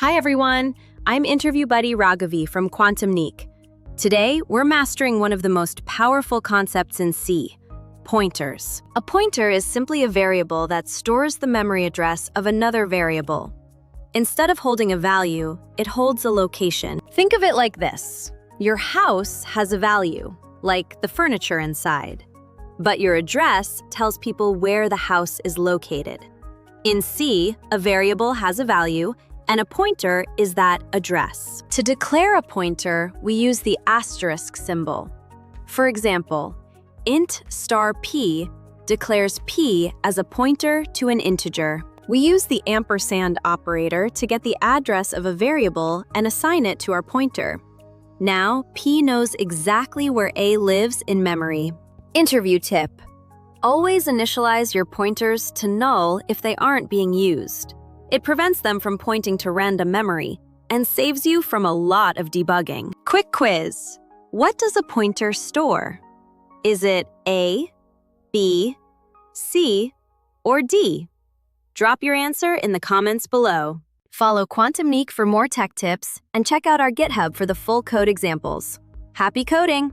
Hi everyone, I'm interview buddy Raghavi from Quantumnique. Today, we're mastering one of the most powerful concepts in C, pointers. A pointer is simply a variable that stores the memory address of another variable. Instead of holding a value, it holds a location. Think of it like this. Your house has a value, like the furniture inside. But your address tells people where the house is located. In C, a variable has a value, and a pointer is that address. To declare a pointer, we use the asterisk symbol. For example, int star p declares p as a pointer to an integer. We use the ampersand operator to get the address of a variable and assign it to our pointer. Now, p knows exactly where a lives in memory. Interview tip: always initialize your pointers to null if they aren't being used. It prevents them from pointing to random memory and saves you from a lot of debugging. Quick quiz. What does a pointer store? Is it A, B, C, or D? Drop your answer in the comments below. Follow Quantumnique for more tech tips and check out our GitHub for the full code examples. Happy coding!